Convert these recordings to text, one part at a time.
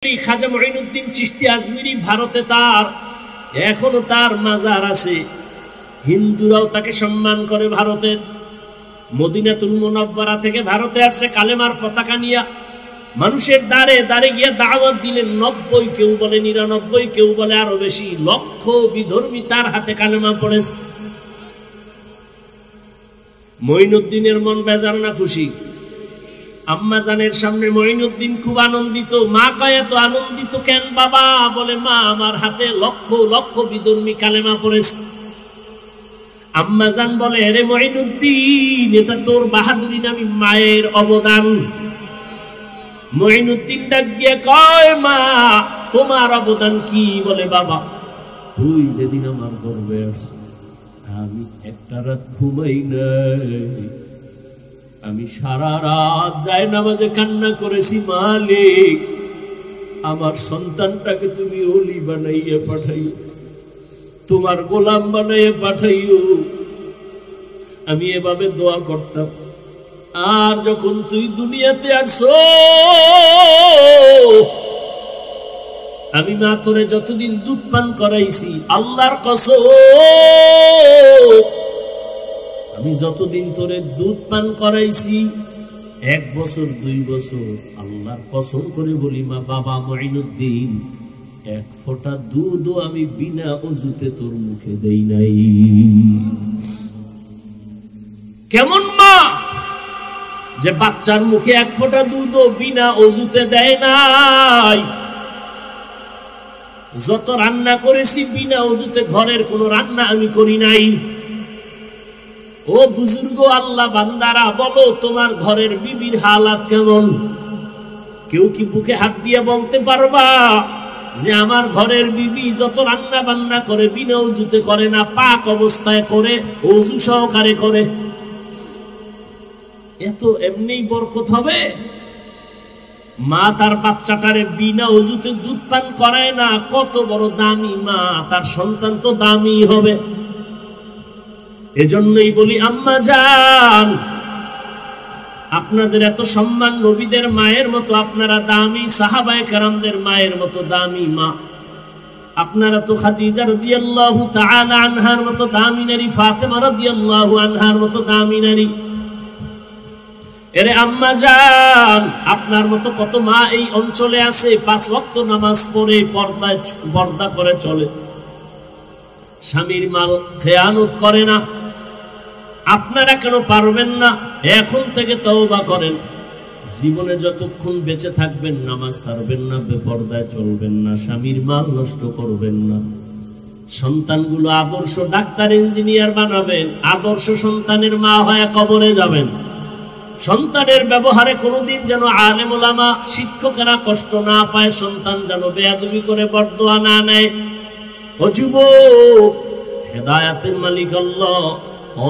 খাজা মঈনুদ্দিন চিশতি আজমিরি ভারতে তার এখনো তার মাজার আছে। হিন্দুরাও তাকে সম্মান করে। ভারতের মদিনাতুল মুনাওয়ারা থেকে ভারতে আসছে কালেমার পতাকা নিয়ে, মানুষের দ্বারে দ্বারে গিয়ে দাওয়াত দিলেন। 90, কেউ বলে 99, কেউ বলে আরো বেশি, লক্ষ বিধর্মী তার হাতে কালেমা পড়েছে। মঈনুদ্দিনের মন বেজার না খুশি? আম্মা জানের সামনে মঈনুদ্দিন খুব আনন্দিত। মা কয় এত আনন্দিত কেন বাবা? বলে মা, আমার হাতে লক্ষ লক্ষ বিধর্মী কালেমা পড়েছে। আম্মা জান বলে, আরে মঈনুদ্দিন, এটা তোর বাহাদুরি নামি মায়ের অবদান। মঈনুদ্দিন ডাক দিয়ে কয়, মা তোমার অবদান কি? বলে বাবা, তুই যেদিন আমার গর্ভে আসছিস আমি একটা রাত ঘুমাই নাই, আমি সারা রাত যায় নামাজে কান্না করেছি, মালিক আমার সন্তানটাকে তুমি ওলি বানাইয়া পাঠাইও, তোমার গোলাম বানাইয়া পাঠাইও। আমি এভাবে দোয়া করতাম। আর যখন তুই দুনিয়াতে আসছো, আমি মা তোরে যতদিন দুধ পান করাইছি, আল্লাহর কসম আমি যতদিন তোরে দুধ পান করাইছি, 1 বছর 2 বছর, আল্লাহর কসম করে বলি মা, বাবা মঈনুদ্দিন, 1 ফোঁটা দুধও আমি বিনা ওযুতে তোর মুখে দেই নাই। কেমন মা যে বাচ্চার মুখে 1 ফোঁটা দুধও বিনা ওযুতে দেয় নাই? যত রান্না করেছি বিনা ওযুতে, ঘরের কোনো রান্না আমি করি নাই। ও বুজুর্গ আল্লাহ বান্দারা, বলো তোমার ঘরের বিবির হালাত কেমন? কেউ কি বুকে হাত দিয়ে বলতে পারবা যে আমার ঘরের বিবি যত রান্না বান্না করে বিনা ওযুতে করে না, পাক অবস্থায় করে, ওযু সহকারে করে? এত এমনিই বরকত হবে? মা তার বাচ্চাটারে বিনা ওযুতে দুধ পান করায় না, কত বড় দামি মা, তার সন্তান তো দামি হবে। এজন্যই বলি আম্মা জান, আপনাদের এত সম্মান নবীদের মায়ের মতো, আপনারা দামি সাহাবায়ে কেরামদের মায়ের মতো দামি মা। আপনারা তো খাদিজা রাদিয়াল্লাহু তাআলা আনহার মতো দামি নারী, ফাতেমা রাদিয়াল্লাহু আনহার মতো দামি নারী। এরে আম্মা জান, আপনার মতো কত মা এই অঞ্চলে আছে, 5 ওয়াক্ত নামাজ পড়ে পর্দা করে চলে, স্বামীর মাল খেয়ানত করে না। আপনারা কেন পারবেন না? এখন থেকে তওবা করেন। জীবনে যতক্ষণ বেঁচে থাকবেন নামাজ ছাড়বেন না, বেপরদায় চলবেন না, স্বামীর মাল নষ্ট করবেন না। সন্তানগুলো আদর্শ ডাক্তার ইঞ্জিনিয়ার বানাবেন, আদর্শ সন্তানের মা হয়ে কবরে যাবেন। সন্তানের ব্যবহারে কোনোদিন যেন আলেম ওলামা শিক্ষকেরা কষ্ট না পায়, সন্তান যেন বেয়াদবি করে বরদোয়া না নেয়। ও যুবক, হেদায়েতের মালিক আল্লাহ,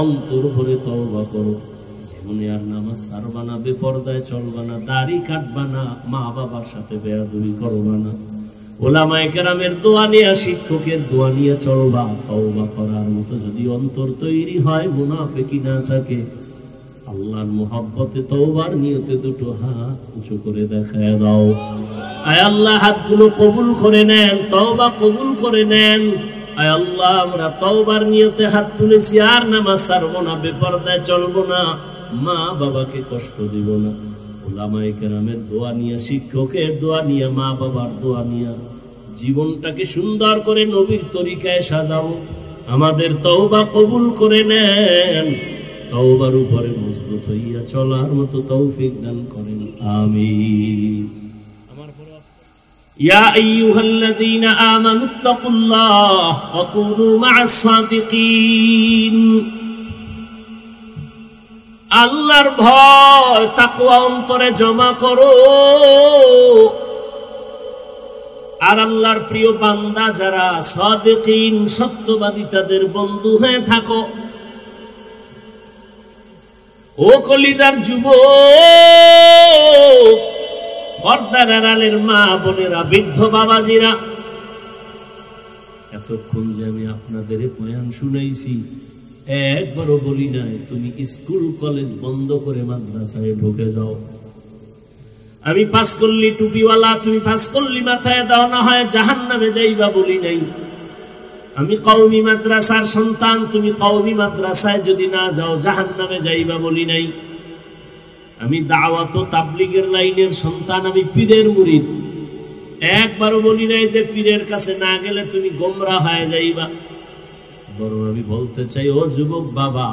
অন্তর ভরে তওবা করো। জীবনে আর নামাজ ছাড়বা না, বেপরদায় চলবা না, দাড়ি কাটবা না, মা বাবার সাথে বেয়াদবি করবা না। ওলামায়ে কেরামের দোয়া নিয়ে, শিক্ষকের দোয়া নিয়ে চলবা। তওবা করার মতো যদি অন্তর তৈরি হয়, মুনাফিকি না থাকে, আল্লাহর মুহাব্বতে তওবার নিয়তে 2 হাত উঁচু করে দেখায় দাও। আয় আল্লাহ, হাতগুলো কবুল করে নেন, তওবা কবুল করে নেন। আয় আল্লাহ, আমরা তওবার নিয়তে হাত তুলেছি, আর নামাজ ছাড়বো না, বেপরদায় চলবো না, মা বাবাকে কষ্ট দিব না। ওলামায়ে কেরামের দোয়া নিয়ে, শিক্ষকের দোয়া নিয়ে, মা বাবার দোয়া নিয়ে জীবনটাকে সুন্দর করে নবীর তরিকায় সাজাবো। আমাদের তওবা কবুল করে নেন, তওবার উপরে মজবুত হইয়া চলার মতো তৌফিক দান করেন, আমিন। ইয়া আইয়ুহাল্লাযীনা আমানুত্তাকুল্লাহ ওয়া কুনু মা'আস সাদিকিন। আল্লাহর ভয়, তাকওয়া অন্তরে জমা করো। আর আল্লাহর প্রিয় বান্দা যারা সাদিকিন, সত্যবাদী, তাদের বন্ধু হয়ে থাকো। ও কলিজার যুবক, পর্দার আড়ালের মা বোনেরা, বৃদ্ধ বাবাজিরা, এতক্ষণ যে আমি আপনাদের বয়ান শুনাইছি, একবারও বলি নাই তুমি স্কুল কলেজ বন্ধ করে মাদ্রাসায় ঢুকে যাও। আমি পাঁচ কল্লি টুপিওয়ালা, তুমি পাঁচ কল্লি মাথায় দাও, না হয় জাহান্নামে যাইবা বলি নাই। আমি কওমি মাদ্রাসার সন্তান, তুমি কওমি মাদ্রাসায় যদি না যাও জাহান্নামে যাইবা বলি নাই। আমি দাওয়াত ও তাবলীগের লাইনের সন্তান, আমি পীরের মুরিদ, একবারও বলি নাই যে পীরের কাছে না গেলে তুমি গোমরা হয়ে যাইবা। বরং আমি বলতে চাই, ও যুবক বাবা,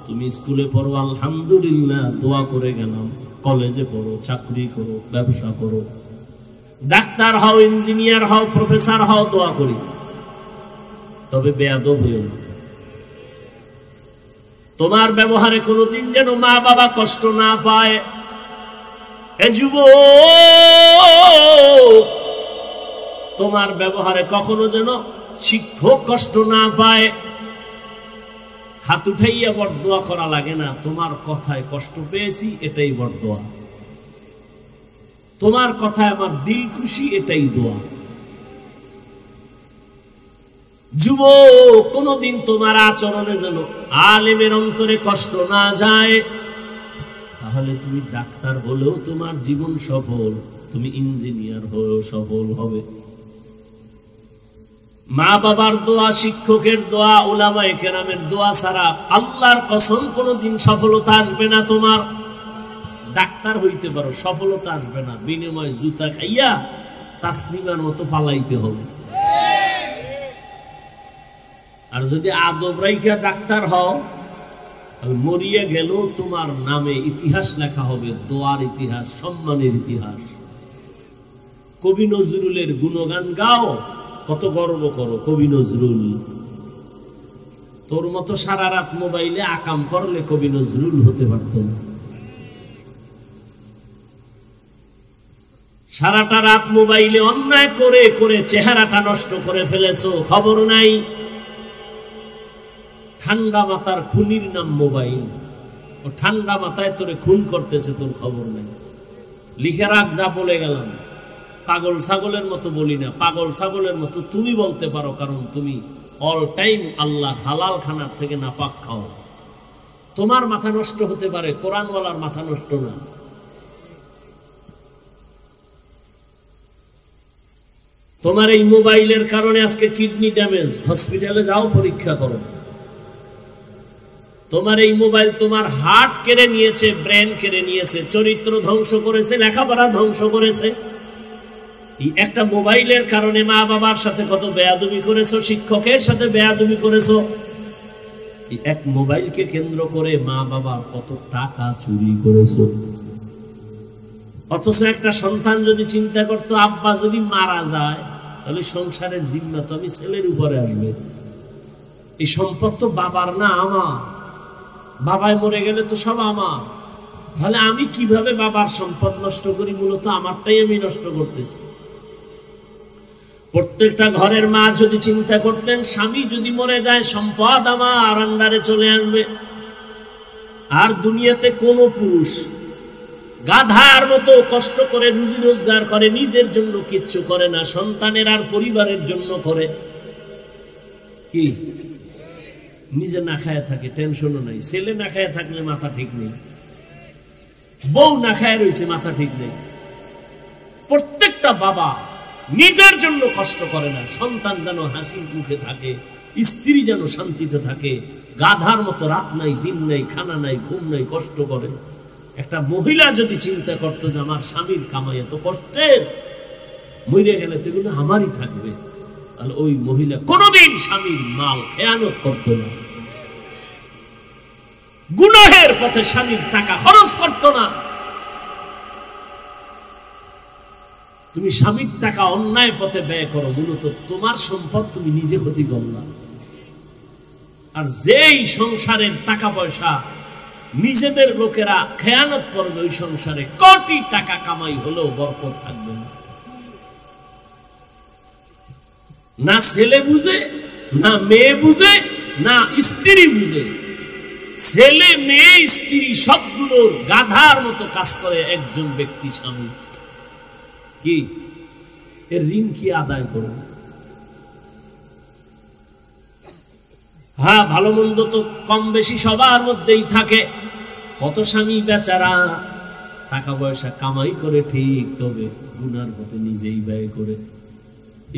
তুমি স্কুলে পড়ো আলহামদুলিল্লাহ, দোয়া করে গেলাম। কলেজে পড়ো, চাকরি করো, ব্যবসা করো, ডাক্তার হও, ইঞ্জিনিয়ার হও, প্রফেসর হও, দোয়া করি, তবে বেয়াদব হইও না। তোমার ব্যবহারে কোনোদিন যেন মা বাবা কষ্ট না পায়। এ যুবক, তোমার ব্যবহারে কখনো যেন শিক্ষক কষ্ট না পায়। হাত উঠাইয়া বরদোয়া করা লাগে না, তোমার কথায় কষ্ট পেয়েছি এটাই বরদোয়া, তোমার কথায় আমার দিল খুশি এটাই দোয়া। যুবক, কোনদিন তোমার আচরণে যেন আলেমের অন্তরে কষ্ট না যায়। তাহলে তুমি ডাক্তার হলেও তোমার জীবন সফল, তুমি ইঞ্জিনিয়ার হয়েও সফল হবে। মা বাবার দোয়া, শিক্ষকের দোয়া, উলামায়ে কেরামের দোয়া ছাড়া আল্লাহর কসম কোনদিন সফলতা আসবে না। তোমার ডাক্তার হইতে পারো, সফলতা আসবে না, বিনিময়ে জুতা খাইয়া তাসলিমার মতো পালাইতে হবে। আর যদি আদব রাইখা ডাক্তার হও, মরিয়া গেলেও তোমার নামে ইতিহাস লেখা হবে, দোয়ার ইতিহাস, সম্মানের ইতিহাস। কবি নজরুলের গুণগান গাও, কত গর্ব করো, কবি নজরুল। তোর মতো সারা রাত মোবাইলে আকাম করলে কবি নজরুল হতে পারত না। সারাটা রাত মোবাইলে অন্যায় করে করে চেহারাটা নষ্ট করে ফেলেছো, খবর নাই। ঠান্ডা মাথার খুনির নাম মোবাইল, ও ঠান্ডা মাথায় তোরে খুন করতেছে, তোর খবর নাই। লিখে রাখ যা বলে গেলাম। পাগল ছাগলের মতো বলি না, পাগল ছাগলের মতো তুমি বলতে পারো, কারণ তুমি অল টাইম আল্লাহর হালাল খানার থেকে নাপাক খাও। তোমার মাথা নষ্ট হতে পারে, কোরআনওয়ালার মাথা নষ্ট না। তোমার এই মোবাইলের কারণে আজকে কিডনি ড্যামেজ, হসপিটালে যাও, পরীক্ষা করো। তোমার এই মোবাইল তোমার হার্ট কেড়ে নিয়েছে, ব্রেন কেড়ে নিয়েছে, চরিত্র ধ্বংস করেছে, লেখাপড়া ধ্বংস করেছে। একটা মোবাইলের কারণে মা বাবার সাথে কত বেয়াদবি করেছো, শিক্ষকের সাথে বেয়াদবি করেছো। এক মোবাইলকে কেন্দ্র করে মা বাবার কত টাকা চুরি করেছো। অথচ একটা সন্তান যদি চিন্তা করতো, আব্বা যদি মারা যায় তাহলে সংসারের জিম্মা তো আমি ছেলের উপরে আসবে, এই সম্পদ তো বাবার না আমার, বাবাই মরে গেলে তো সব আমার, তাহলে আমি কিভাবে বাবার সম্পদ নষ্ট করি? মূলত আমারটাই আমি নষ্ট করতেছি। প্রত্যেকটা ঘরের মা যদি চিন্তা করতেন, স্বামী যদি মরে যায় সম্পদ আমার আন্ডারে চলে আসবে। আর দুনিয়াতে কোন পুরুষ গাধার মতো কষ্ট করে রুজি রোজগার করে, নিজের জন্য কিচ্ছু করে না, সন্তানের আর পরিবারের জন্য করে কি? নিজে না খায় থাকে, টেনশনও নাই। ছেলে না খায় থাকলে মাথা ঠিক নেই, বউ না খায় রয়েছে, মাথা ঠিক নেই। প্রত্যেকটা বাবা নিজের জন্য কষ্ট করে না, সন্তান যেন হাসি মুখে থাকে, স্ত্রী যেন শান্তিতে থাকে। গাধার মতো রাত নাই, দিন নাই, খানা নাই, ঘুম নাই, কষ্ট করে। একটা মহিলা যদি চিন্তা করতো যে আমার স্বামীর কামাই এত কষ্টের, মরে গেলে তো এগুলো আমারই থাকবে, তাহলে ওই মহিলা কোনোদিন স্বামীর মাল খেয়ানত করতো না, গুনাহের পথে স্বামীর টাকা খরচ করতো না। তুমি স্বামীর টাকা অন্যায় পথে ব্যয় করো, মূলত তোমার সম্পদ তুমি নিজে ক্ষতি করলা। আর যেই সংসারের টাকা পয়সা নিজেদের লোকেরা খেয়ানত করবে, ওই সংসারে কোটি টাকা কামাই হলেও বরকত থাকবে না। না ছেলে বুঝে, না মেয়ে বুঝে, না স্ত্রী বুঝে। ছেলে, মেয়ে, স্ত্রী সবগুলোর গাধার মতো কাজ করে একজন ব্যক্তি, স্বামী। কি এর ঋণ কি আদায় করবে? হ্যাঁ, ভালো মন্দ তো কম বেশি সবার মধ্যেই থাকে। কত স্বামী বেচারা টাকা পয়সা কামাই করে ঠিক, তবে গুনার পথে নিজেই ব্যয় করে।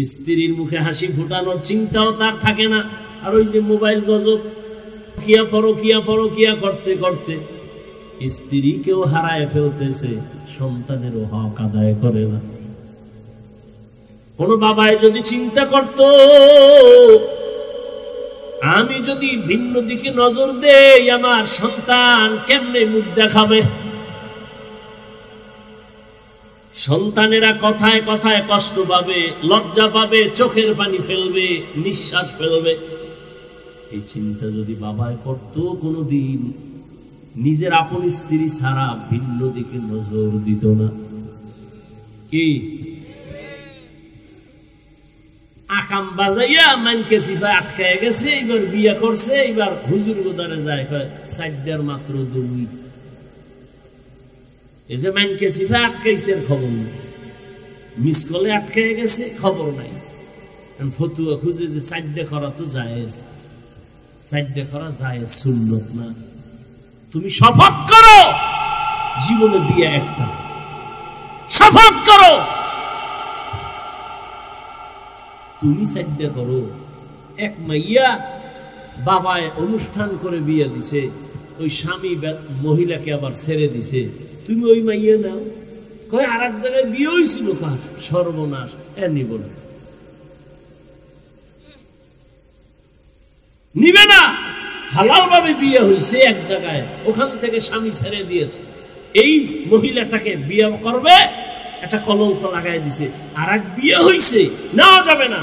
স্ত্রীর মুখে হাসি ফুটানোর চিন্তাও তার থাকে না। আর ওই যে মোবাইল গজব, পরকিয়া করতে করতে স্ত্রীকেও হারায় ফেলতেছে, সন্তানেরও হক আদায় করে না। কোন বাবায় যদি চিন্তা করত, আমি যদি ভিন্ন দিকে নজর দেই আমার সন্তান কেমনে মুখ দেখাবে। সন্তানেরা কথায় কথায় কষ্ট পাবে, লজ্জা পাবে, চোখের পানি ফেলবে, নিঃশ্বাস ফেলবে। এই চিন্তা যদি বাবায় করত, কোনদিন নিজের আপন স্ত্রী ছাড়া ভিন্ন দিকে নজর দিত না। কি আকাম বাজাইয়া মানকে সিফায় আটকায় গেছে, এবার বিয়া করছে, এবার হুজুর গোদারে যায়, সাইডার মাত্র 2। এই যে মানকে সিফায় আটকাইছে খবর নেই, মিস কলে আটকায় গেছে খবর নাই। ফতুয়া খুঁজে যে সাইডা করা তো জায়েজ, সাইডা করা জায়েজ, সুন্নত না। তুমি শপথ করো জীবনে বিয়ে একটা, শপথ করো তুমি সাইডা করো। এক মাইয়া বাবায় অনুষ্ঠান করে বিয়ে দিছে, ওই স্বামী মহিলাকে আবার ছেড়ে দিছে, তুমি ওই মাইয়া নাও। কয় আর এক জায়গায় বিয়ে হয়েছিল, কার সর্বনাশ, নিব না, নিবে না। হালাল ভাবে বিয়ে হয়েছে এক জায়গায়, ওখান থেকে স্বামী ছেড়ে দিয়েছে, এই মহিলাটাকে বিয়ে করবে, একটা কলঙ্ক লাগাই দিছে। আর এক বিয়ে হয়েছে, নেওয়া যাবে না।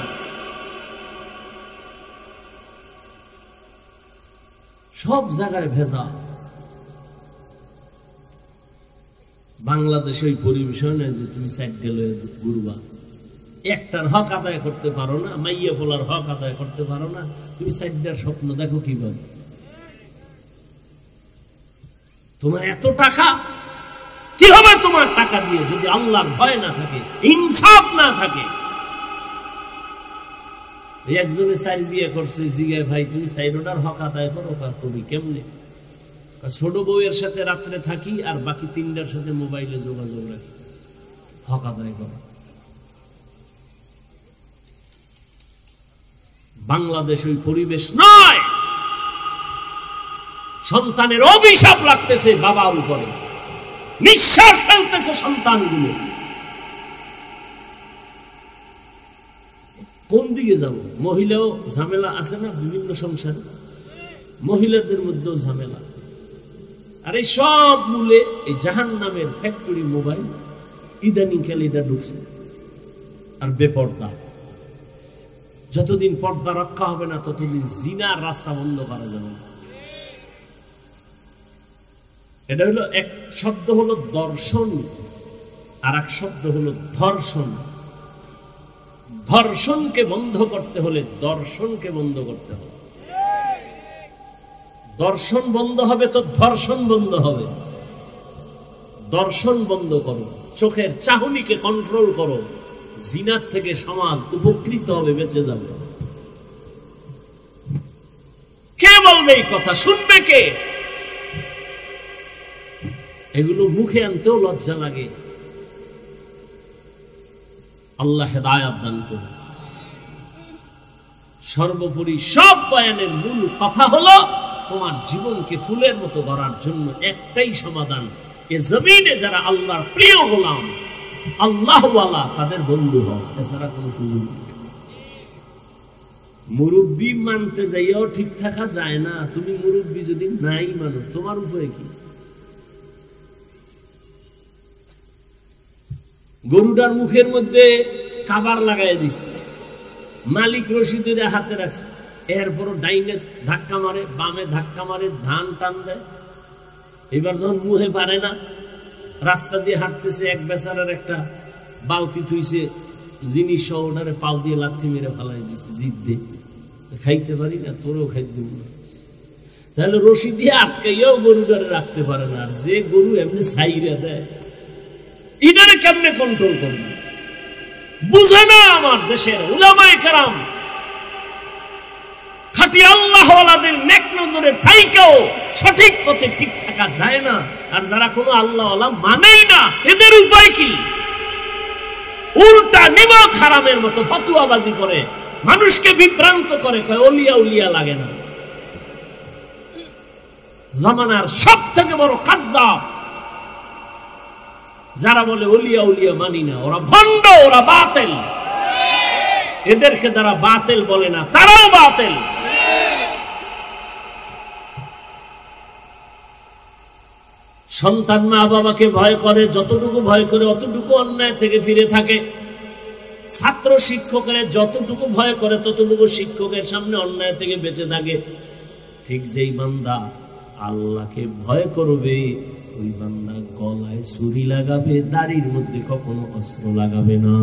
সব জায়গায় ভেজা। বাংলাদেশে ওই পরিবেশ নেই যে তুমি সাইড গেলে ঘুরবা, একটার হক আদায় করতে পারো না, মাইয়া পোলার হক আদায় করতে পারো না, তুমি সাইডার স্বপ্ন দেখো কিভাবে? তোমার এত টাকা, কি হবে তোমার টাকা দিয়ে যদি আল্লাহর ভয় না থাকে, ইনসাফ না থাকে? একজনে সাইড বিয়ে করছে, জিগায় ভাই তুমি সাইডোটার হক আদায় করো। কবি কেমনে? ছোট বউয়ের সাথে রাত্রে থাকি আর বাকি 3টার সাথে মোবাইলে যোগাযোগ রাখি, হক আদায় করো। বাংলাদেশ ওই পরিবেশ নয়। সন্তানের অভিশাপ লাগতেছে বাবার উপরে, নিঃশ্বাস ফেলতেছে সন্তানগুলো। কোন দিকে যাব? মহিলাও ঝামেলা আছে না বিভিন্ন সংসারে, মহিলাদের মধ্যেও ঝামেলা। আর এই সব মূলে এই জাহান্নামের ফ্যাক্টরি মোবাইল, ইদানিং কালে এটা ঢুকছে। আর বেপর্দা, যতদিন পর্দা রক্ষা হবে না ততদিন জিনার রাস্তা বন্ধ করা যাবে না। এটা হলো এক শব্দ হলো দর্শন, আর এক শব্দ হলো ধর্ষণ। ধর্ষণকে বন্ধ করতে হলে দর্শনকে বন্ধ করতে হবে। দর্শন বন্ধ হবে তো ধর্ষণ বন্ধ হবে। দর্শন বন্ধ করো, চোখের চাহনিকে কন্ট্রোল করো, জিনার থেকে সমাজ উপকৃত হবে, বেঁচে যাবে। কে বলবে এই কথা? শুনবে কে? এগুলো মুখে আনতেও লজ্জা লাগে। আল্লাহ হেদায়েত দান করুন। সর্বোপরি সব বয়ানের মূল কথা হলো তোমার জীবনকে ফুলের মতো গড়ার জন্য একটাই সমাধান, এ জমিনে যারা আল্লাহর প্রিয় গোলাম, আল্লাহওয়ালা, তাদের বন্ধু হও, এছাড়া কোনো সুযোগ নেই। মুরব্বি মানতে যাইয়াও ঠিক থাকা যায় না। তুমি মুরব্বি যদি নাই মানো, তোমার উপায় কি? গরুটার মুখের মধ্যে কাবার লাগাই দিছে, মালিক রশিদের হাতে রাখছে, এরপরও ডাইনে ধাক্কা মারে, বামে ধাক্কা মারে, ধান টান দেয়। এবার যখন মুহে পারে না, রাস্তা দিয়ে হাঁটতেছে, এক বেচারার একটা বালতি থুইছে, জিনিস সহ ওটারে পাও দিয়ে লাথি মেরে ফালাই দিছে, জিদ্দে খাইতে পারি না, তোরেও খাইতে দিব না। তাহলে রশি দিয়ে আটকাইয়াও গরুটারে রাখতে পারে না। আর যে গরু এমনি ছাইরা দেয়, ইনারে কেমনে কন্ট্রোল করবে? বুঝে না আমার দেশের উলামায়ে কেরাম। খাঁটি আল্লাহওয়ালাদের নেক নজরে থাইকেও সঠিক পথে ঠিক থাকা যায় না। আর যারা কোনো আল্লাহওয়ালা মানেই না, এদের উপায় কি? উল্টা নিমক হারামের মতো ফতুয়াবাজি করে, মানুষকে বিভ্রান্ত করে, কয় ওলিয়া উলিয়া লাগে না। জামানার সব থেকে বড় কাজ্জাব যারা বলে ওলিয়া উলিয়া মানি না, ওরা ভণ্ড, ওরা বাতিল। এদেরকে যারা বাতিল বলে না, তারাও বাতিল। সন্তান মা বাবাকে ভয় করে, যতটুকু ভয় করে অতটুকু অন্যায় থেকে ফিরে থাকে। ছাত্র শিক্ষকের যতটুকু ভয় করে ততটুকু শিক্ষকের সামনে অন্যায় থেকে বেঁচে থাকে। ঠিক যেই বান্দা আল্লাহকে ভয় করবে, ওই বান্দা গলায় ছুরি লাগাবে, দাড়ির মধ্যে কখনো অস্ত্র লাগাবে না।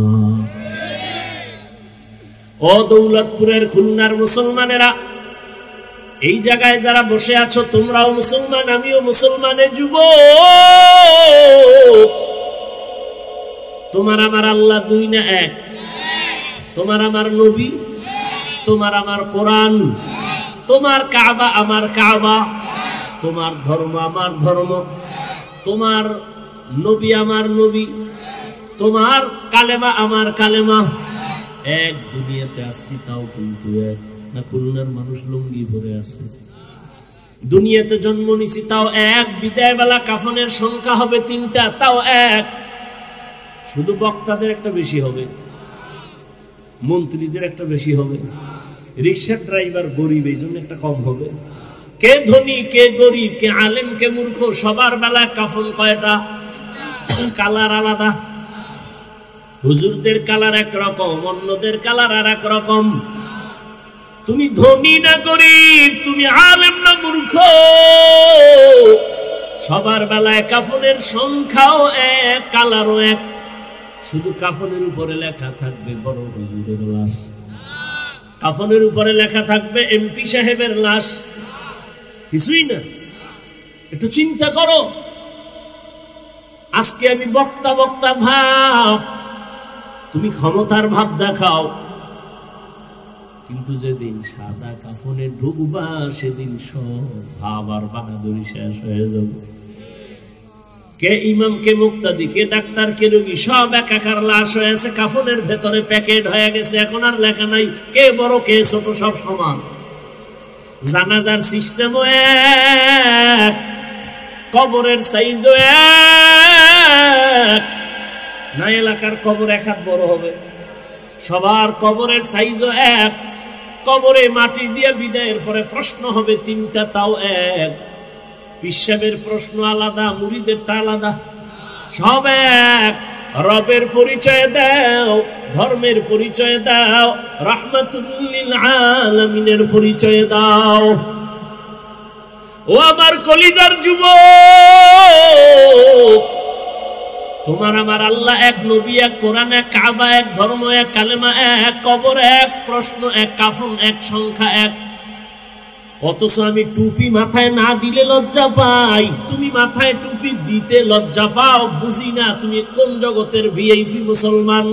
ও দৌলতপুরের খুলনার মুসলমানেরা, এই জায়গায় যারা বসে আছো, তোমরাও মুসলমান, আমিও মুসলমানের যুবক। তোমার আমার আল্লাহ দুই না এক? তোমার আমার নবী, তোমার আমার কোরআন, তোমার কাবা আমার কাবা, তোমার ধর্ম আমার ধর্ম, তোমার নবী আমার নবী, তোমার কালেমা আমার কালেমা। এক দুনিয়াতে আসছি, তাও কিন্তু এক না। খুলনার মানুষ লুঙ্গি পরে আসছে। দুনিয়াতে জন্ম নিছি, তাও এক। বিদায় বেলা কাফনের সংখ্যা হবে 3টা, তাও এক। শুধু বক্তাদের একটা বেশি হবে, মন্ত্রীদের একটা বেশি হবে, রিক্সার ড্রাইভার গরিব এই জন্য একটা কম হবে। কে ধনী, কে গরিব, কে আলেম, কে মূর্খ, সবার বেলায় কাফন কয়টা? কালার আলাদা। হুজুরদের কালার একরকম, অন্যদের কালার আর এক রকম। তুমি ধনী না গরিব, তুমি আলেম না মূর্খ, সবার বেলায় কাফনের সংখ্যাও এক, কালারও এক। শুধু কাফনের উপরে লেখা থাকবে বড় হুজুরের লাশ, কাফনের উপরে লেখা থাকবে এমপি সাহেবের লাশ, কিছুই না। একটু চিন্তা করো। আজকে আমি বক্তা বক্তা ভাব, তুমি ক্ষমতার ভাব দেখাও, কিন্তু যেদিন সাদা কাফনে ঢুকবা সেদিন সব ভাব আর বাহাদুরি শেষ হয়ে যাবে। কে ইমাম, কে মুক্তাদি, কে ডাক্তার, কে রোগী, সব একাকার লাশ হয়েছে, কাফনের ভেতরে প্যাকেট হয়ে গেছে। এখন আর লেখা নাই কে বড় কে ছোট, সব সমান। জানাজার সিস্টেমও এক, কবরের সাইজও এক। না এলাকার কবর এক হাত বড় হবে, সবার কবরের সাইজও এক। কবরে মাটি দিয়ে বিদায়ের পরে প্রশ্ন হবে 3টা, তাও এক। পিসাবের প্রশ্ন আলাদা, মুরিদেরটা আলাদা, সব এক। রবের পরিচয় দাও, ধর্মের পরিচয় দাও, রাহমাতুল লিল আলামিনের পরিচয় দাও। ও আমার কলিজার যুবক, তোমার আমার আল্লাহ এক, নবী এক, কোরআন এক, কাবা এক, ধর্ম এক, কালেমা এক, কবর এক, প্রশ্ন এক, কাফন এক, সংখ্যা এক। অথচ আমি টুপি মাথায় না দিলে লজ্জা পাই, তুমি মাথায় টুপি দিতে লজ্জা পাও। বুঝি না তুমি কোন জগতের ভিআইপি মুসলমান।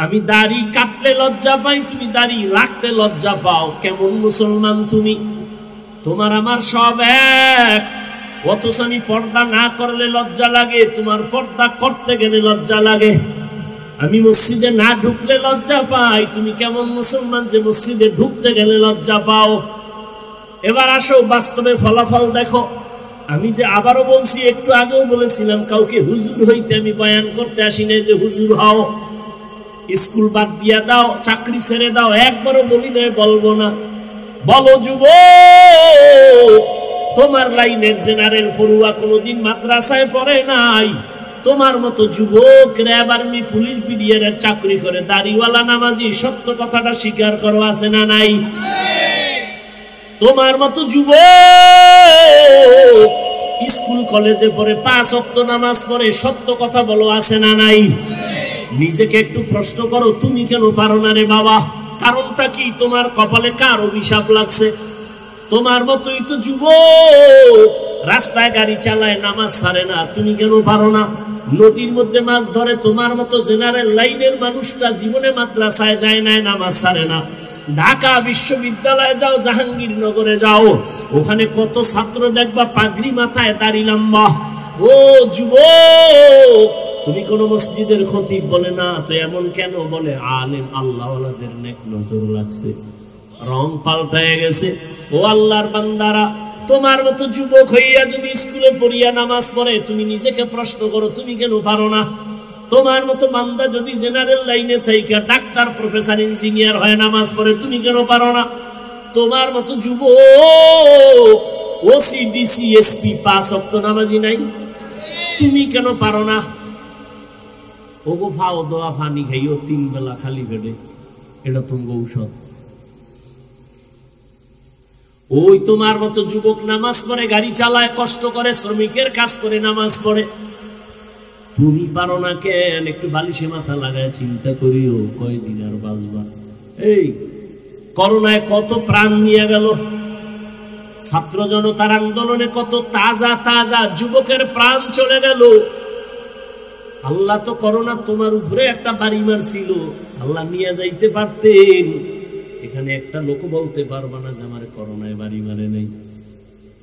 আমি দাড়ি কাটলে লজ্জা পাই, তুমি দাড়ি রাখতে লজ্জা পাও। কেমন মুসলমান তুমি? তোমার আমার সব এক। অথচ আমি পর্দা না করলে লজ্জা লাগে, তোমার পর্দা করতে গেলে লজ্জা লাগে। আমি মসজিদে না ঢুকলে লজ্জা পাই, তুমি কেমন মুসলমান যে মসজিদে ঢুকতে গেলে লজ্জা পাও? এবার আসো বাস্তবে ফলাফল দেখো। আমি যে আবারও বলছি, একটু আগেও বলেছিলাম, কাউকে হুজুর হইতে আমি বয়ান করতে আসি নাই যে হুজুর হও। স্কুল বাদ দিয়া দাও, চাকরি ছেড়ে দাও, একবারও বলি নাই, বলবো না। বলো যুবক, তোমার লাইনের জেনারেল পড়ুয়া কোনোদিন মাদ্রাসায় পড়ে নাই। তোমার মতো যুবক র্যাব, আর্মি, পুলিশ, বিডিআর চাকরি করে, দাড়িওয়ালা, নামাজি, সত্য কথাটা স্বীকার করো, আছে না নাই? তোমার মতো যুবক স্কুল কলেজে পড়ে, 5 ওয়াক্ত নামাজ পড়ে, সত্য কথা বলো, আছে না নাই? নিজেকে একটু প্রশ্ন করো, তুমি কেন পারো না রে বাবা? কারণটা কি? তোমার কপালে কার অভিশাপ লাগছে? তোমার মতোই তো যুবক রাস্তায় গাড়ি চালায়, নামাজ ছাড়ে না, তুমি কেন পারো না? নদীর মধ্যে মাছ ধরে, তোমার মতো জেনারেল লাইনের মানুষটা জীবনে মাদ্রাসায় যায় না, নামাজ ছাড়ে না। ঢাকা বিশ্ববিদ্যালয়ে যাও, জাহাঙ্গীরনগরে যাও, ওখানে কত ছাত্র দেখবা পাগড়ি মাথায়, দাড়ি লম্বা। ও যুবক, তুমি কোন মসজিদের খতিব বলে না তো এমন কেন? বলে আলেম আল্লাহওয়ালাদের নেক নজর লাগছে, রং পাল্টায় গেছে। ও আল্লাহর বান্দারা, তোমার মতো যুবক হইয়া যদি স্কুলে পড়িয়া নামাজ পড়ে, তুমি নিজেকে প্রশ্ন করো, তুমি কেন পারো না? তোমার মতো বান্দা যদি জেনারেল লাইনে থাইকা ডাক্তার, প্রফেসর, ইঞ্জিনিয়ার হয়, নামাজ পড়ে, তুমি কেন পারো না? তোমার মতো যুবক ওসি, ডিসি, এসপি 5 ওয়াক্ত নামাজি নাই, তুমি কেন পারো না? ওগো ফাও দোয়া ফানি খাইও 3 বেলা খালি পেটে, এটা তোমার ঔষধ। ওই তোমার মতো যুবক নামাজ পড়ে, গাড়ি চালায়, কষ্ট করে, শ্রমিকের কাজ করে নামাজ পড়ে, তুমি পারো না কেন? একটু বালিশে মাথা লাগায় চিন্তা করিও, কয়দিন আর বাঁচবা? এই করোনায় কত প্রাণ নিয়ে গেল, ছাত্র জনতার আন্দোলনে কত তাজা তাজা যুবকের প্রাণ চলে গেল। আল্লাহ তো করোনা তোমার উপরে একটা বাড়ি মারছিল, আল্লাহ নিয়ে যাইতে পারতেন। এখানে একটা লোক বলতে পারবা না যে আমার করোনায় বাড়ি মারে নাই।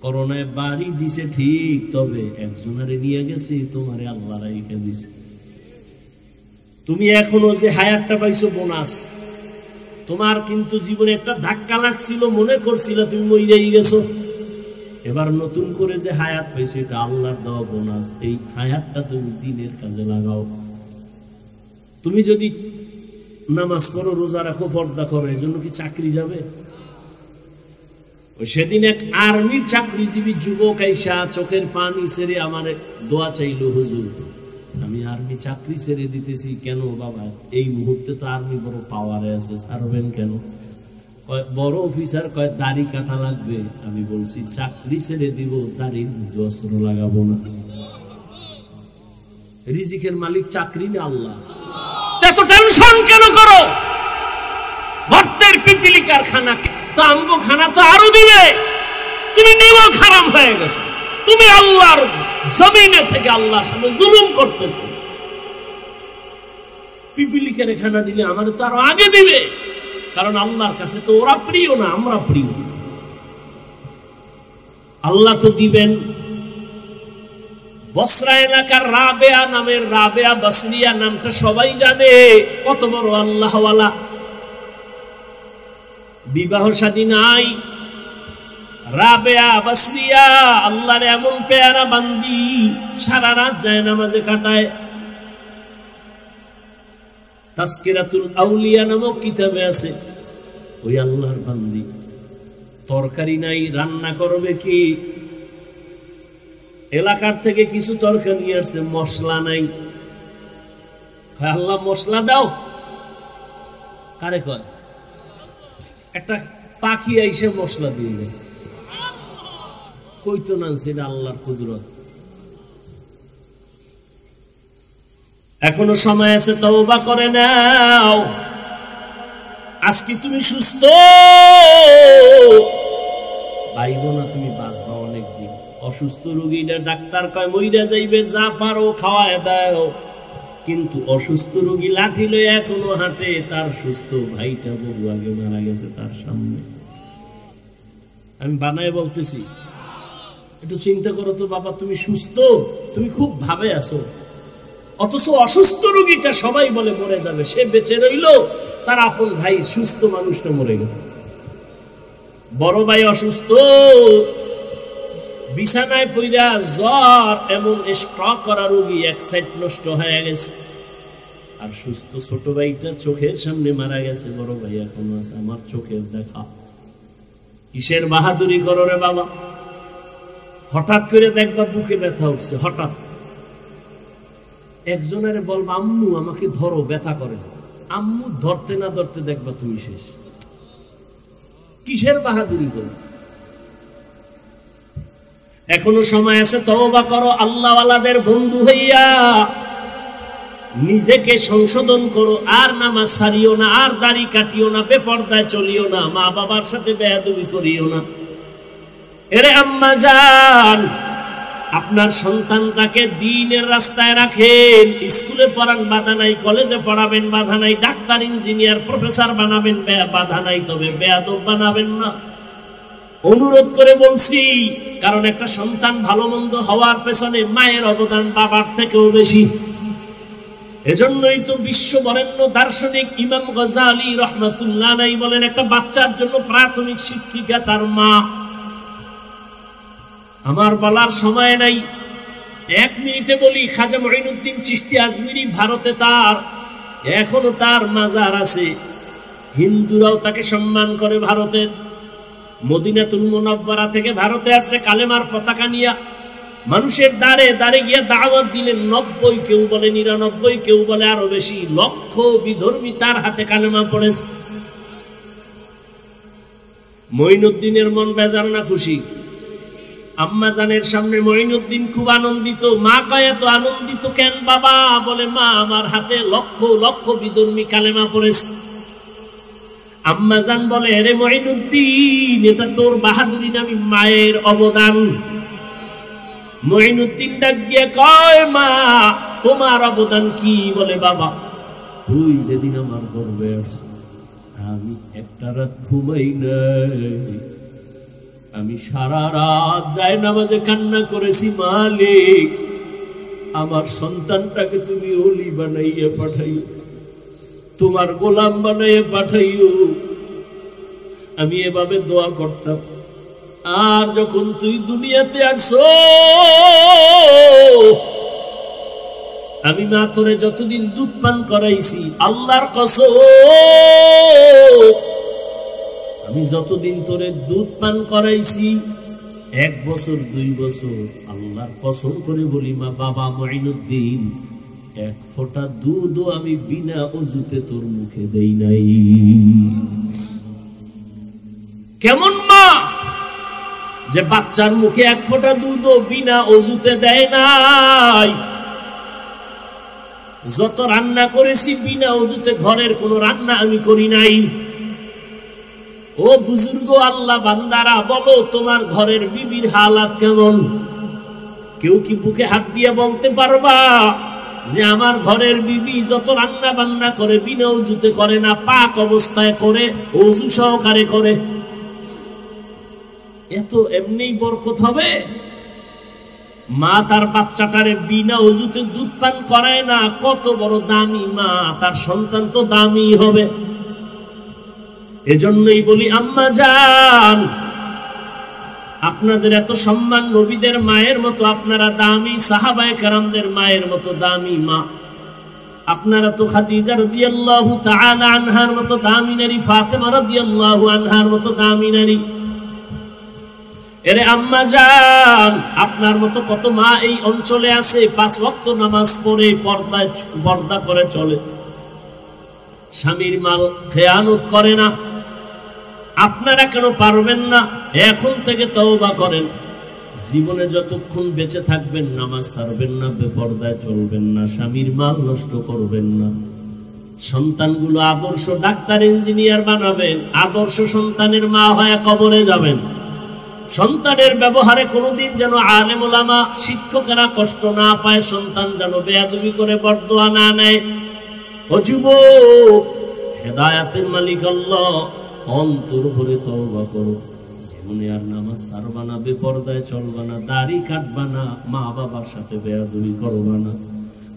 করোনায় বাড়ি দিছে ঠিক, তবে একজনারে নিয়ে গেছে, তোমারে আল্লাহ রাইখা দিছে। তুমি এখনো যে হায়াতটা পাইছো বোনাস, তোমার কিন্তু জীবনে একটা ধাক্কা লাগছিল, মনে করছিল তুমি মইরাই গেছো। এবার নতুন করে যে হায়াত পাইছো, এটা আল্লাহর দেওয়া বোনাস। এই হায়াতটা তুমি দিনের কাজে লাগাও। তুমি যদি নামাজ পড়ো, রোজা রাখো, পর্দা করো, এই জন্য কি চাকরি যাবে? সেদিন এক আর্মির চাকরিজীবী যুবক আইসা চোখের পানি ছেড়ে আমার দোয়া চাইলো, হুজুর আমি আর্মি চাকরি ছেড়ে দিতেছি। কেন বাবা? এই মুহূর্তে তো আর্মি বড় পাওয়ারে আছে, ছাড়বেন কেন? বড় অফিসার কয় দাড়ি কাটা লাগবে। আমি বলছি চাকরি ছেড়ে দিব, দাড়ির মধ্যে অস্ত্র লাগাবো না। রিজিকের মালিক চাকরি না আল্লাহ। এত টেনশন কেন করো? ভর্তের পিপিলিকার খানা তো, আমগো খানা তো আরো দিবে। তুমি নিমক হারাম হয়ে গেছো, তুমি আল্লাহর জমিনে থেকে আল্লাহর সাথে জুলুম করতেছো। পিপিলিকার খানা দিলে আমার তো আরো আগে দিবে, কারণ আল্লাহর কাছে তো ওরা প্রিয় না, আমরা প্রিয়। আল্লাহ তো দিবেন। বসরা এলাকার রাবেয়া নামের, রাবেয়া বসরিয়া নামটা সবাই জানে, কত বড় আল্লাহওয়ালা। বিবাহ শাদী নাই, রাবেয়া বসরিয়া আল্লাহর এমন পেয়ারা বান্দি, সারা রাত যায় নামাজে কাটায়। তাসকিরাতুল আউলিয়া নামক কিতাবে আছে, ওই আল্লাহর বান্দি তরকারি নাই, রান্না করবে কি? এলাকার থেকে কিছু তরকারি নিয়ে আসছে, মশলা নাই। আল্লাহ মশলা দাও। কারে কয়? একটা পাখি আইসে মশলা দিয়ে গেছে। কইতো না সেটা আল্লাহর কুদরত। এখনো সময় আছে, তওবা করে নাও। আজকে তুমি সুস্থ, ভাইবো না তুমি বাঁচবা অনেকদিন। অসুস্থ রোগীরা ডাক্তার কয় মইরা যাইবে, যা পারো খাওয়ায় দাও। কিন্তু অসুস্থ রোগী লাঠি লয়ে এখনো হাঁটে, তার সুস্থ ভাইটা বহু আগে মারা গেছে তার সামনে। আমি বানায় বলতেছি, একটু চিন্তা করো তো বাবা, তুমি সুস্থ, তুমি খুব ভাবে আছো, অথচ অসুস্থ রোগীটা সবাই বলে মরে যাবে, সে বেঁচে রইল, তার আপন ভাই সুস্থ মানুষটা মরে গেল। বড় ভাই অসুস্থ, বিছানায় পইরা জ্বর, এমন স্ট্রোক করা রোগী, এক সাইড নষ্ট হয়ে গেছে। আর সুস্থ ছোট ভাইটা চোখের সামনে মারা গেছে, বড় ভাই এখন আছে আমার চোখের দেখা। কিসের বাহাদুরি করো রে বাবা? হঠাৎ করে দেখবা বুকে ব্যথা উঠছে, হঠাৎ একজনের বলবা আম্মু আমাকে ধরো, ব্যথা করে। আম্মু ধরতে না ধরতে দেখবা তুমি শেষ। কিসের বাহাদুরি করো? এখনো সময় আছে, তওবা করো, আল্লাহওয়ালাদের বন্ধু হইয়া নিজেকে সংশোধন করো। আর নামাজ ছাড়িও না, আর দাড়ি কাটিও না, বেপর্দায় চলিও না, মা বাবার সাথে বেয়াদবি করিও না। এরে আম্মা জান, আপনার সন্তানটাকে দ্বীনের রাস্তায় রাখেন, স্কুলে পড়ান বাধা নাই, কলেজে পড়াবেন বাধা নাই, ডাক্তার ইঞ্জিনিয়ার প্রফেসর বানাবেন বাধা নাই, তবে বেয়াদব বানাবেন না। অনুরোধ করে বলছি, কারণ একটা সন্তান ভালো মন্দ হওয়ার পেছনে মায়ের অবদান বাবার থেকেও বেশি। এজন্যই তো বিশ্ব বরেণ্য দার্শনিক ইমাম গজালি রহমাতুল্লাহ আলাইহি বলেন, একটা বাচ্চার জন্য প্রাথমিক শিক্ষিকা তার মা। আমার বলার সময় নাই, 1 মিনিটে বলি, খাজা মঈনুদ্দিন চিশতি আজমিরি ভারতে তার এখনো তার মাজার আছে, হিন্দুরাও তাকে সম্মান করে। ভারতের মদিনাতুল মুনাওয়ারা থেকে ভারতে আসছে কালেমার পতাকা নিয়ে, মানুষের দ্বারে দ্বারে গিয়ে দাওয়াত দিলেন। 90, কেউ বলে 99, কেউ বলে আরো বেশি, লক্ষ বিধর্মী তার হাতে কালেমা পড়েছে। মঈনুদ্দিনের মন বেজার না খুশি? আম্মা জানের সামনে মঈনুদ্দিন খুব আনন্দিত। মা কয়, এত আনন্দিত কেন বাবা? বলে, মা, আমার হাতে লক্ষ লক্ষ বিধর্মী কালেমা পড়েছে। আম্মা জান বলে, রে মঈনুদ্দিন, এটা তোর বাহাদুরি নামি মায়ের অবদান। মঈনুদ্দিন ডাক দিয়ে কয়, মা, তোমার অবদান কি? বলে, বাবা, তুই যেদিন আমার গর্ভে আসছ, আমি একটা রাত ঘুমাই নাই, আমি সারা রাত জায়নামাজে কান্না করেছি, মালিক, আমার সন্তানটাকে তুমি ওলি বানাইয়া পাঠাইও, তোমার গোলাম বানাইয়া পাঠাইও। আমি এভাবে দোয়া করতাম। আর যখন তুই দুনিয়াতে আসছো, আমি মা তোরে যতদিন দুধ পান করাইছি, আল্লাহর কসম, আমি যতদিন তোরে দুধ পান করাইছি, 1 বছর 2 বছর, আল্লাহর কসম করে বলি মা, বাবা মঈনুদ্দিন, 1 ফোঁটা দুধও আমি বিনা অজুতে তোর মুখে দেই নাই। কেমন মা যে বাচ্চার মুখে 1 ফোঁটা দুধও বিনা অজুতে দেয় নাই? যত রান্না করেছি বিনা অজুতে, ঘরের কোনো রান্না আমি করি নাই। ও বুজুর্গ আল্লাহ বান্দারা, বলো তোমার ঘরের বিবির হালাত কেমন? কেউ কি বুকে হাত দিয়ে বলতে পারবা যে আমার ঘরের বিবি যত রান্না বান্না করে বিনা অজুতে করে না, পাক অবস্থায় করে, অজু সহকারে করে? এত এমনি বরকত হবে? মা তার বাচ্চাটারে বিনা অজুতে দুধ পান করায় না, কত বড় দামি মা, তার সন্তান তো দামি হবে। এজন্যই বলি, আম্মা জান, আপনাদের এত সম্মান, নবীদের মায়ের মতো আপনারা দামি, সাহাবায়ে কেরামদের মায়ের মতো দামি মা। আপনারা তো খাদিজা রাদিয়াল্লাহু তাআলা আনহার মতো দামি নারী, ফাতেমা রাদিয়াল্লাহু আনহার মতো দামি নারী। এরে আম্মা জান, আপনার মতো কত মা এই অঞ্চলে আছে, 5 ওয়াক্ত নামাজ পড়ে পর্দা করে চলে, স্বামীর মাল খেয়ানত করে না। আপনারা কেন পারবেন না? এখন থেকে তওবা করেন। জীবনে যতক্ষণ বেঁচে থাকবেন নামাজ ছাড়বেন না, বেপরদায় চলবেন না, স্বামীর মাল নষ্ট করবেন না। সন্তানগুলো আদর্শ ডাক্তার ইঞ্জিনিয়ার বানাবেন, আদর্শ সন্তানের মা হয়ে কবরে যাবেন। সন্তানের ব্যবহারে কোনোদিন যেন আলেম ওলামা শিক্ষকেরা কষ্ট না পায়, সন্তান যেন বেয়াদবি করে বরদোয়া না নেয়। ও যুবক, হেদায়েতের মালিক আল্লাহ, অন্তর ভরে তওবা করো। জীবনে আর নামাজ ছাড়বা না, বেপরদায় চলবা না, দাড়ি কাটবা না, মা বাবার সাথে বেয়াদবি করবা না।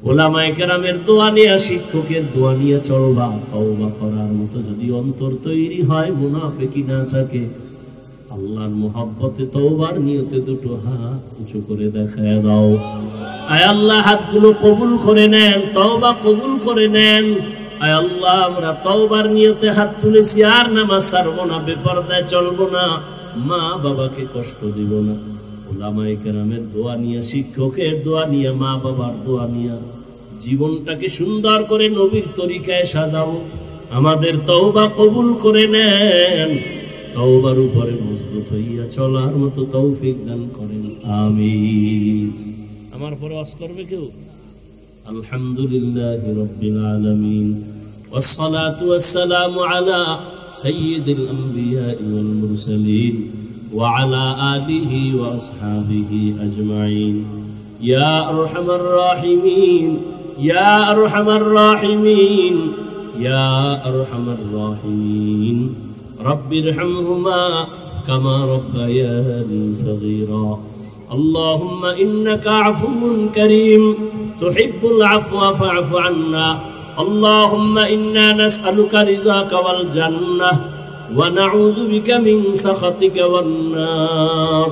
ওলামায়ে কেরামের দোয়া নিয়ে, শিক্ষকের দোয়া নিয়ে চলবা। তওবা করার মতো যদি অন্তর তৈরি হয়, মুনাফিকি না থাকে, আল্লাহর মুহাব্বতে তওবার নিয়তে 2 হাত উঁচু করে দেখায় দাও। আয় আল্লাহ, হাতগুলো কবুল করে নেন, তওবা কবুল করে নেন। আয় আল্লাহ, আমরা তওবার নিয়তে হাত তুলেছি, আর নামাজ ছাড়বো না, বেপরদায় চলবো না, মা বাবাকে কষ্ট দিব না। ওলামায়ে কেরামের দোয়া নিয়ে, শিক্ষকের দোয়া নিয়ে, মা বাবার দোয়া নিয়ে জীবনটাকে সুন্দর করে নবীর তরিকায় সাজাবো। আমাদের তওবা কবুল করে নেন, তওবার উপরে মজবুত হইয়া চলার মতো তৌফিক দান করেন, আমিন। আমার পরে ওয়াজ করবে কেউ? আলহামদুলিল্লাহি রাব্বিল আলামিন, ওয়াসসালাতু ওয়াসসালামু আলা সাইয়্যিদিল আমবিয়া ওয়াল মুরসালিন وعلى آله وأصحابه أجمعين يا أرحم الراحمين يا أرحم الراحمين يا أرحم الراحمين رب ارحمهما كما ربياني صغيرا اللهم إنك عفو كريم تحب العفو فاعف عنا اللهم إنا نسألك رضاك والجنة ونعوذ بك من سخطك والنار